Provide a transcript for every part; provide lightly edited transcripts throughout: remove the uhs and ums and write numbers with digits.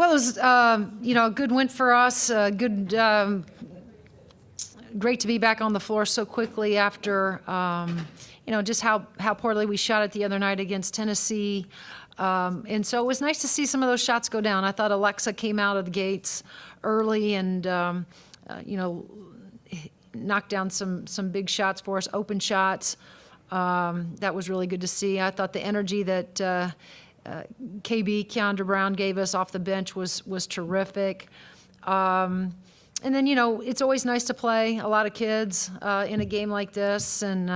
Well, it was, a good win for us. Great to be back on the floor so quickly after, just how poorly we shot it the other night against Tennessee. And so it was nice to see some of those shots go down. I thought Alexa came out of the gates early and, knocked down some big shots for us, open shots. That was really good to see. I thought the energy that KB, Keandra Brown, gave us off the bench was terrific. And then, it's always nice to play a lot of kids in a game like this and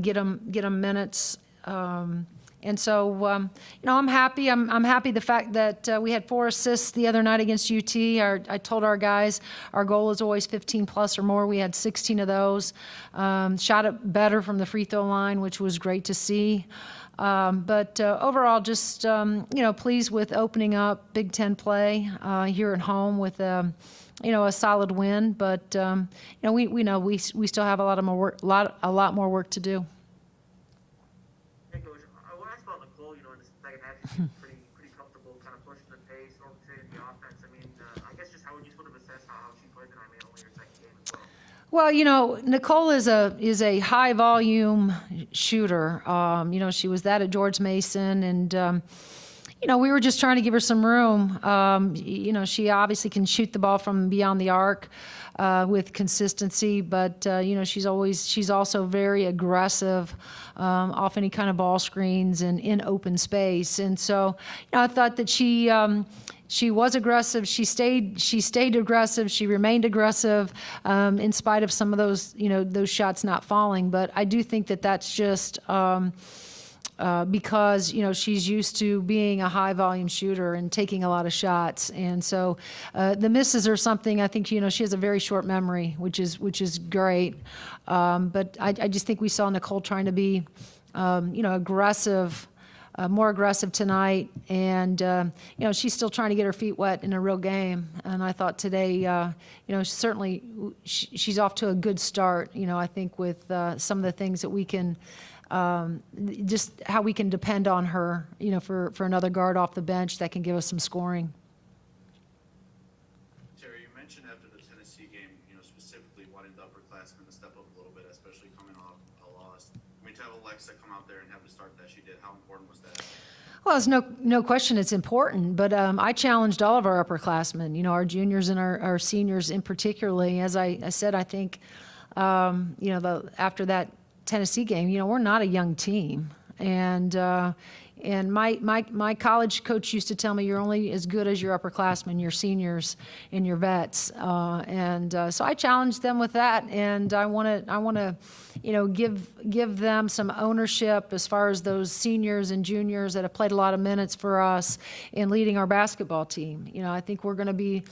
get them minutes. And so, I'm happy. I'm happy the fact that we had 4 assists the other night against UT. I told our guys our goal is always 15 plus or more. We had 16 of those. Shot it better from the free throw line, which was great to see. But overall, just pleased with opening up Big Ten play here at home with a solid win. But we know we still have a lot more work to do. Pretty comfortable, kind of pushing the pace, orchestrating the offense. I mean, I guess just how would you sort of assess how she played tonight? I mean, only her second game as well. Well, Nicole is a high volume shooter. She was that at George Mason, and we were just trying to give her some room. She obviously can shoot the ball from beyond the arc with consistency, but she's also very aggressive off any kind of ball screens and in open space. And so, I thought that she was aggressive. She stayed aggressive. She remained aggressive in spite of some of those shots not falling. But I do think that that's just because she's used to being a high volume shooter and taking a lot of shots, and so the misses are something. I think she has a very short memory, which is great. But I just think we saw Nicole trying to be aggressive. More aggressive tonight, and she's still trying to get her feet wet in a real game. And I thought today, certainly she's off to a good start. I think with some of the things that we can, just how we can depend on her, for another guard off the bench that can give us some scoring. Terry, you mentioned after the Tennessee game, specifically wanting the upperclassmen to step up a little bit, especially coming off a loss. I mean, to have Alexa come out there and have the start that she did, how important was that? Well, there's no question it's important, but I challenged all of our upperclassmen, our juniors and our seniors in particularly. As I said, I think, after that Tennessee game, we're not a young team. And my college coach used to tell me you're only as good as your upperclassmen, your seniors and your vets. So I challenged them with that, and I want to give them some ownership as far as those seniors and juniors that have played a lot of minutes for us in leading our basketball team. I think we're going to be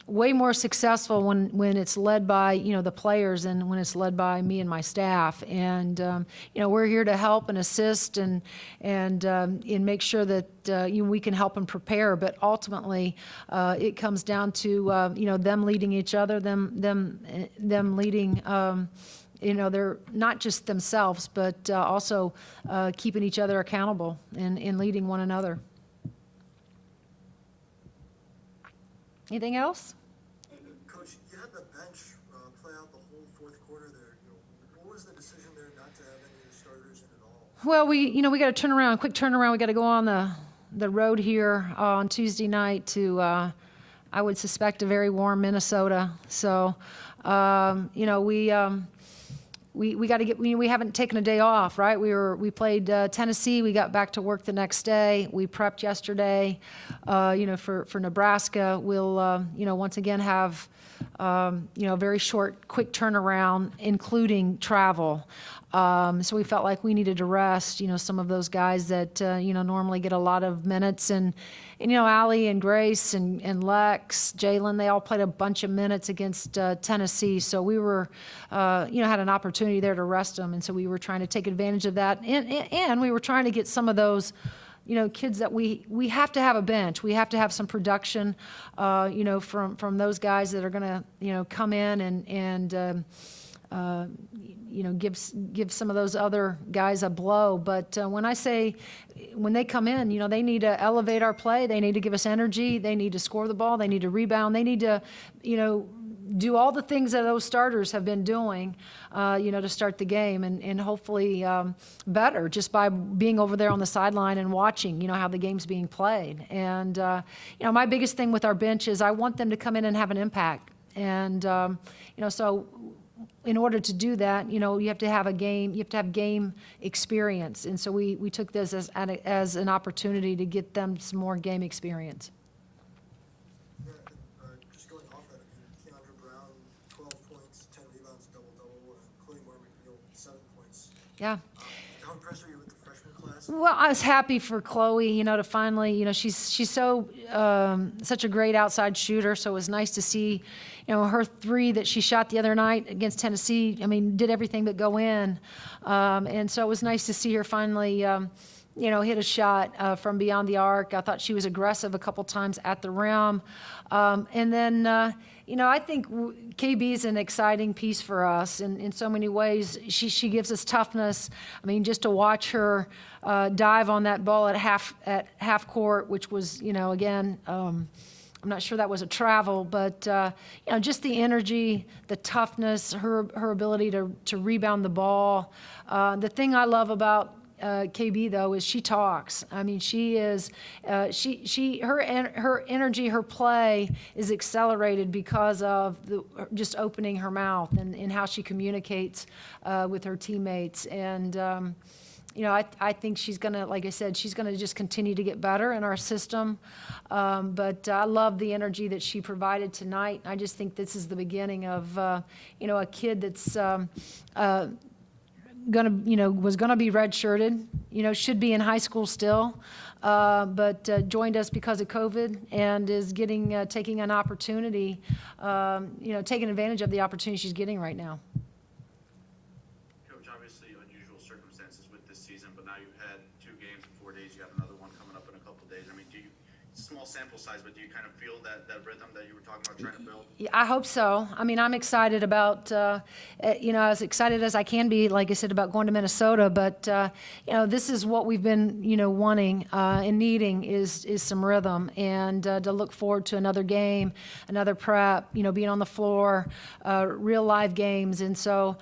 way more successful when it's led by the players and when it's led by me and my staff. And we're here to help and assist and make sure that we can help and prepare. But ultimately, it comes down to them leading each other, them leading. They're not just themselves, but also keeping each other accountable and leading one another. Anything else? Coach, you had the bench play out the whole fourth quarter there. What was the decision there not to have any of the starters in at all? Well, we got to quick turnaround. We got to go on the road here on Tuesday night to, I would suspect, a very warm Minnesota. So, we got to get. We haven't taken a day off, right? We played Tennessee. We got back to work the next day. We prepped yesterday. For Nebraska, we'll once again have very short, quick turnaround, including travel. So we felt like we needed to rest. Some of those guys that normally get a lot of minutes, and Allie and Grace and Lex, Jalen, they all played a bunch of minutes against Tennessee. So we were, had an opportunity there to rest them, and so we were trying to take advantage of that, and we were trying to get some of those, kids that we have to have a bench. We have to have some production, from those guys that are going to, come in and give some of those other guys a blow. But when they come in, they need to elevate our play. They need to give us energy. They need to score the ball. They need to rebound. They need to, do all the things that those starters have been doing, to start the game, and hopefully better just by being over there on the sideline and watching, how the game's being played. And, my biggest thing with our bench is I want them to come in and have an impact. And, so in order to do that, you have to have game experience. And so we took this as an opportunity to get them some more game experience. Yeah, just going off that, Keandra Brown, 12 points, 10 rebounds, double-double, and Chloe Moren, 7 points. Yeah. How impressed are you with the freshman class? Well, I was happy for Chloe, to finally, she's so such a great outside shooter. So it was nice to see, her 3 that she shot the other night against Tennessee. Did everything but go in, and so it was nice to see her finally, hit a shot from beyond the arc. I thought she was aggressive a couple times at the rim, and then. I think KB is an exciting piece for us in so many ways. She gives us toughness. Just to watch her dive on that ball at half court, which was, again, I'm not sure that was a travel, but just the energy, the toughness, her ability to rebound the ball. The thing I love about KB though is she talks. She is her energy, her play is accelerated because of just opening her mouth and how she communicates with her teammates. And I think she's gonna, like I said, she's gonna just continue to get better in our system. But I love the energy that she provided tonight. I just think this is the beginning of a kid that's was gonna be redshirted, should be in high school still, but joined us because of COVID and is taking an opportunity, taking advantage of the opportunity she's getting right now. Coach, obviously unusual circumstances with this season, but now you've had 2 games in 4 days. You got another one coming up in a couple days. Small sample size, but do you kind of feel that rhythm that you were talking about trying to build? Yeah, I hope so. I'm excited about, as excited as I can be, like I said, about going to Minnesota. But, this is what we've been, wanting and needing is some rhythm, and to look forward to another game, another prep, being on the floor, real live games. And so,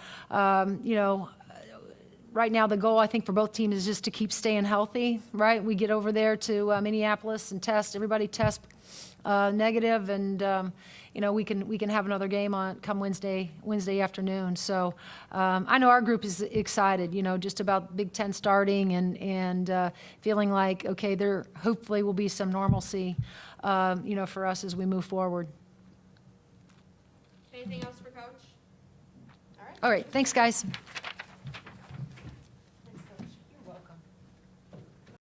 right now, the goal, I think, for both teams is just to keep staying healthy, right? We get over there to Minneapolis and everybody test negative, and, we can have another game come Wednesday afternoon. So I know our group is excited, just about Big Ten starting and feeling like, okay, there hopefully will be some normalcy, for us as we move forward. Anything else for Coach? All right, thanks, guys.